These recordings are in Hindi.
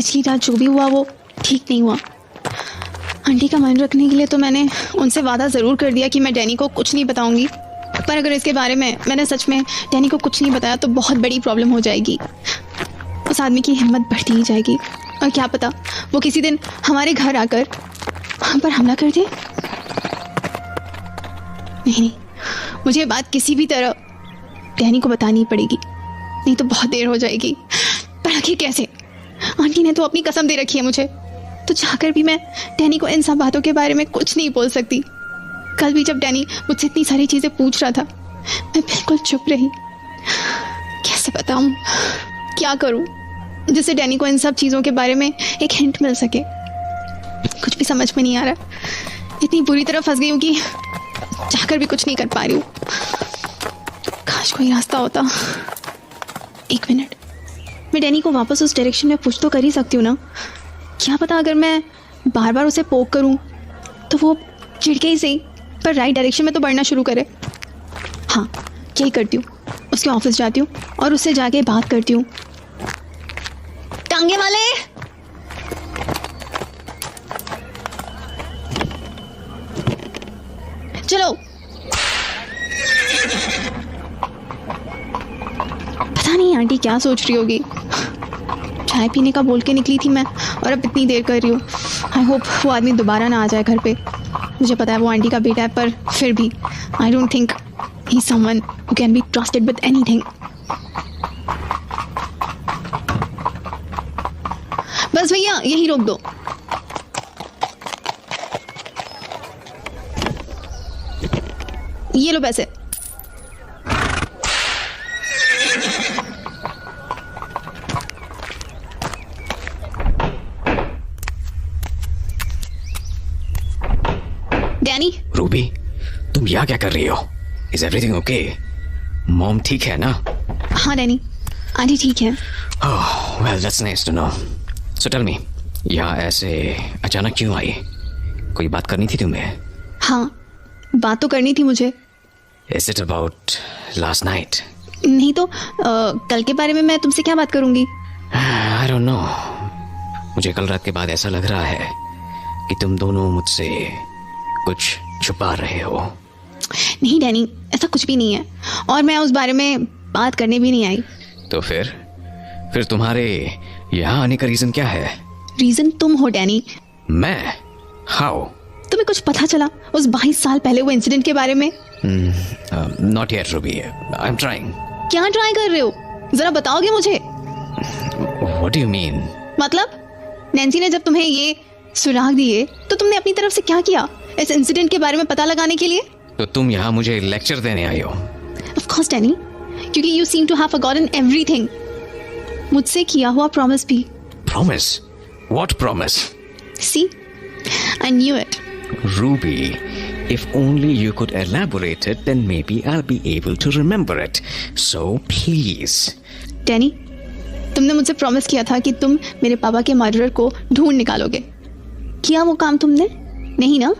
पिछली रात जो भी हुआ वो ठीक नहीं हुआ। आंटी का मन रखने के लिए तो मैंने उनसे वादा ज़रूर कर दिया कि मैं डैनी को कुछ नहीं बताऊंगी, पर अगर इसके बारे में मैंने सच में डैनी को कुछ नहीं बताया तो बहुत बड़ी प्रॉब्लम हो जाएगी। उस आदमी की हिम्मत बढ़ती ही जाएगी और क्या पता वो किसी दिन हमारे घर आकर हम पर हमला कर दे। नहीं, मुझे ये बात किसी भी तरह डैनी को बतानी पड़ेगी, नहीं तो बहुत देर हो जाएगी। पर आखिर कैसे? आंटी ने तो अपनी कसम दे रखी है मुझे, तो जाकर भी मैं डैनी को इन सब बातों के बारे में कुछ नहीं बोल सकती। कल भी जब डैनी मुझसे इतनी सारी चीज़ें पूछ रहा था मैं बिल्कुल चुप रही। कैसे बताऊं, क्या करूं जिससे डैनी को इन सब चीज़ों के बारे में एक हिंट मिल सके? कुछ भी समझ में नहीं आ रहा। इतनी बुरी तरह फंस गई हूँ कि जाकर भी कुछ नहीं कर पा रही हूँ। काश कोई रास्ता होता। एक मिनट, मैं डैनी को वापस उस डायरेक्शन में पुश तो कर ही सकती हूँ ना? क्या पता अगर मैं बार बार उसे पोक करूँ तो वो चिढ़के ही सही पर राइट डायरेक्शन में तो बढ़ना शुरू करे। हाँ, यही करती हूँ। उसके ऑफिस जाती हूँ और उससे जाके बात करती हूँ। टांगे वाले, चलो। पता नहीं आंटी क्या सोच रही होगी। चाय पीने का बोल के निकली थी मैं और अब इतनी देर कर रही हूँ। आई होप वो आदमी दोबारा ना आ जाए घर पे। मुझे पता है वो आंटी का बेटा है, पर फिर भी I don't think he is someone who can be trusted with anything. बस भैया यही रोक दो। ये लो पैसे। डैनी। रूबी, तुम यहाँ क्या कर रही हो? Is everything okay? मॉम ठीक है ना? हाँ डैनी, आंटी ठीक है। Oh well that's nice to know. So tell me, यहाँ ऐसे अचानक क्यों आई? कोई बात करनी थी तुम्हें? हाँ, बात तो करनी थी मुझे। Is it about last night? नहीं तो कल के बारे में मैं तुमसे क्या बात करूंगी? आई डोंट नो, मुझे कल रात के बाद ऐसा लग रहा है कि तुम दोनों मुझसे कुछ छुपा रहे हो। नहीं डैनी, ऐसा कुछ भी नहीं है और मैं उस बारे में बात करने भी नहीं आई। तो फिर तुम्हारे यहाँ आने का रीजन क्या है? रीजन तुम हो डैनी। मैं? हाउ? तुम्हें कुछ पता चला उस 22 साल पहले वो इंसिडेंट के बारे में? Not yet Ruby, I am trying. क्या ट्राई कर रहे हो? जरा बताओगे मुझे? What do you mean? मतलब नैंसी ने जब तुम्हें ये सुराग दिए तो तुमने अपनी तरफ से क्या किया इस इंसिडेंट के बारे में पता लगाने के लिए? तो तुम यहाँ मुझे लेक्चर देने आई हो? Of course डैनी, क्योंकि you seem to have forgotten everything. मुझसे किया हुआ प्रॉमिस भी। Promise? What promise? See, I knew it. Ruby, if only you could elaborate it, then maybe I'll be able to remember it. So please. Danny, तुमने मुझसे प्रॉमिस किया था कि तुम मेरे पापा के मर्डरर को ढूंढ निकालोगे। किया वो काम तुमने? नहीं ना?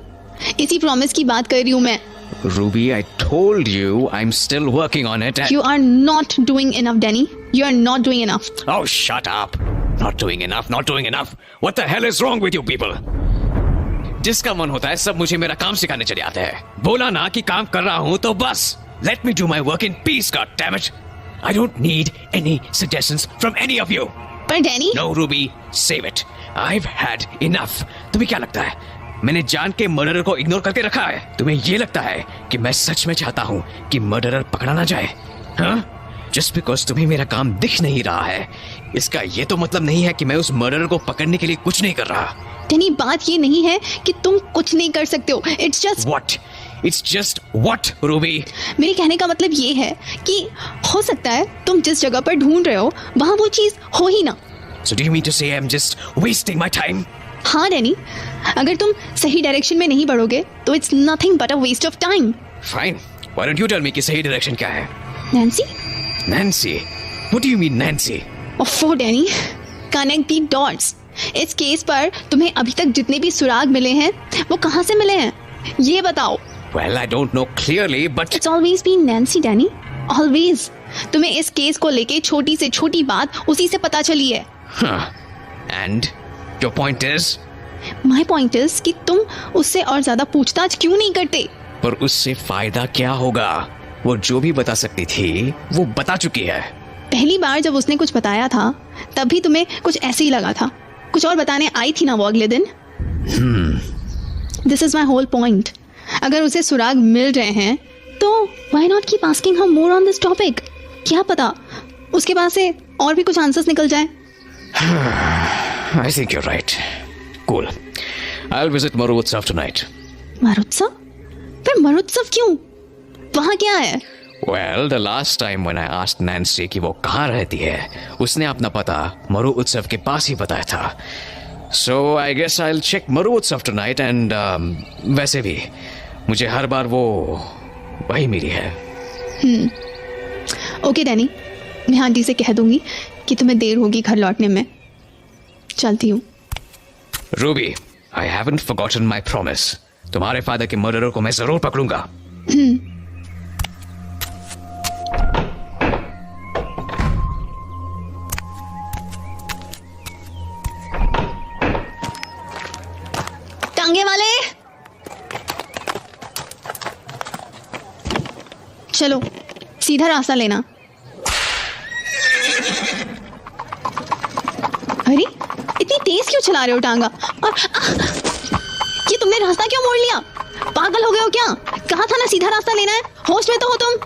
इसी प्रॉमिस की बात कर रही हूँ मैं। Ruby, I told you I'm still working on it. You are not doing enough, Danny. You are not doing enough. Oh, shut up. Not doing enough, not doing enough. What the hell is wrong with you people? जिसका मन होता है सब मुझे मेरा काम सिखाने चले आते हैं। बोला ना कि काम कर रहा हूँ तो बस। Let me do my work in peace, God damn it. I don't need any suggestions from any of you. पर Danny. No, Ruby, save it. I've had enough. तुम्हें क्या लगता है मैंने जान के मर्डरर को इग्नोर करके रखा है? तुम्हें ये लगता है कि मैं सच में चाहता हूँ कि मर्डरर पकड़ा ना जाए? हाँ? जस्ट बिकॉज तुम्हें मेरा काम दिख नहीं रहा है इसका ये तो मतलब नहीं है कि मैं उस मर्डरर को पकड़ने के लिए कुछ नहीं कर रहा। डैनी, बात ये नहीं है कि तुम कुछ नहीं कर सकते हो। It's just What? It's just what, Ruby? मेरे कहने का मतलब ये है कि हो सकता है तुम जिस जगह पर ढूंढ रहे हो वहाँ वो चीज हो ही ना। So do you mean to say I'm just wasting my time? हाँ डैनी, अगर तुम सही डायरेक्शन में नहीं बढ़ोगे तो it's nothing but a waste of time. Fine. Why don't you tell me कि सही डायरेक्शन क्या है? Nancy? Nancy? What do you mean Nancy? ओफो डैनी, कनेक्ट दी डॉट्स। इस केस पर तुम्हें अभी तक जितने भी सुराग मिले हैं वो कहाँ से मिले हैं ये बताओ। Well, I don't know clearly, but It's always been Nancy, Danny, always। तुम्हें इस केस को लेके छोटी से छोटी बात उसी से पता चली है। Huh. And your point is? My point is कि तुम उससे और ज्यादा पूछताछ क्यों नहीं करते? पर उससे फायदा क्या होगा? वो जो भी बता सकती थी वो बता चुकी है। पहली बार जब उसने कुछ बताया था तब भी तुम्हें कुछ ऐसे ही लगा था। कुछ और बताने आई थी ना वो अगले दिन। This is my whole point. अगर उसे सुराग मिल रहे हैं तो why not keep asking her more on this topic? क्या पता उसके पास से और भी कुछ आंसर्स निकल जाए। I think you're right. Cool. I'll visit Marutsav tonight. मरुत्सव? पर मरुत्सव क्यों? वहाँ क्या है? Well, the last time when I asked Nancy कि वो कहाँ रहती है, उसने अपना पता मरु उत्सव के पास ही बताया था. So I guess I'll check मरु उत्सव tonight and वैसे भी मुझे हर बार वो वही मिली है. ओके डैनी, मैं आंटी से कह दूंगी कि तुम्हें देर होगी घर लौटने में. चलती हूँ. Ruby, I haven't forgotten my promise. तुम्हारे फादर के मर्डरर को मैं जरूर पकड़ूंगा. टांगे वाले, चलो सीधा रास्ता लेना. अरे इतनी तेज क्यों चला रहे हो टांगा? और ये तुमने रास्ता क्यों मोड़ लिया? पागल हो गए हो क्या? कहा था ना सीधा रास्ता लेना है. होश में तो हो तुम?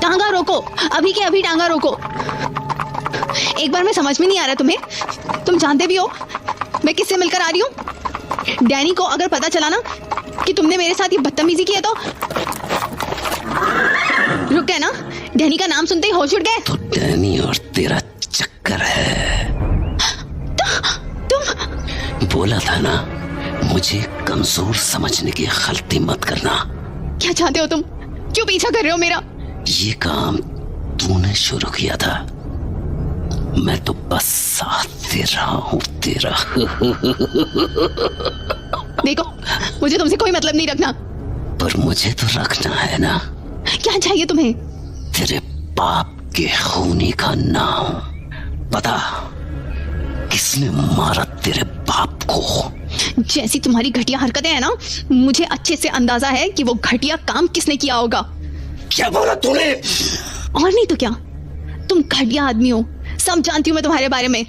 टांगा रोको, अभी के अभी टांगा रोको. एक बार में समझ में नहीं आ रहा तुम्हें? तुम जानते भी हो मैं किससे मिलकर आ रही हूँ? डैनी को अगर पता चला ना कि तुमने मेरे साथ ये बदतमीजी की है तो रुक गए ना. डैनी का नाम सुनते ही होश उड़ गए. तो डैनी और तेरा चक्कर है. तुम बोला था ना मुझे कमजोर समझने की गलती मत करना. क्या चाहते हो तुम? क्यों पीछा कर रहे हो मेरा? ये काम तूने शुरू किया था, मैं तो बस साथ दे रहा हूँ तेरा. देखो मुझे तुमसे कोई मतलब नहीं रखना. पर मुझे तो रखना है ना. क्या चाहिए तुम्हें? तेरे बाप के खूनी का नाम पता? किसने मारा तेरे बाप को? जैसी तुम्हारी घटिया हरकतें हैं ना, मुझे अच्छे से अंदाजा है कि वो घटिया काम किसने किया होगा. क्या बोला तूने? और नहीं तो क्या, तुम घटिया आदमी हो. सब जानती हूँ मैं तुम्हारे बारे में.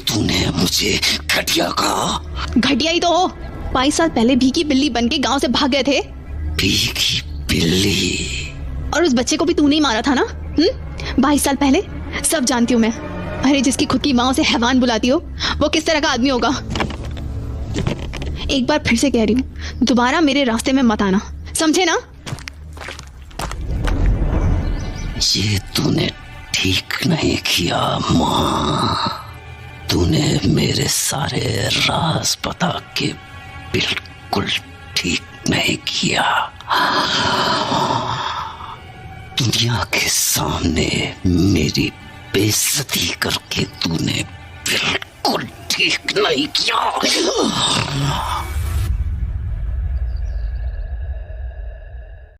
तूने मुझे घटिया कहा? घटिया ही तो हो. 22 साल पहले भीगी बिल्ली बन के गाँव से भाग गए थे. भीगी बिल्ली? और उस बच्चे को भी तूने ही मारा था ना? 22 साल पहले. सब जानती हूँ मैं. अरे जिसकी खुद की माँ उसे हैवान बुलाती हो, वो किस तरह का आदमी होगा. एक बार फिर से कह रही हूँ, दोबारा मेरे रास्ते में मत आना, समझे ना? ये तूने ठीक नहीं किया माँ. तूने मेरे सारे राज बता के बिल्कुल ठीक नहीं किया. दुनिया के सामने मेरी बेइज्जती करके तूने बिल्कुल ठीक नहीं किया.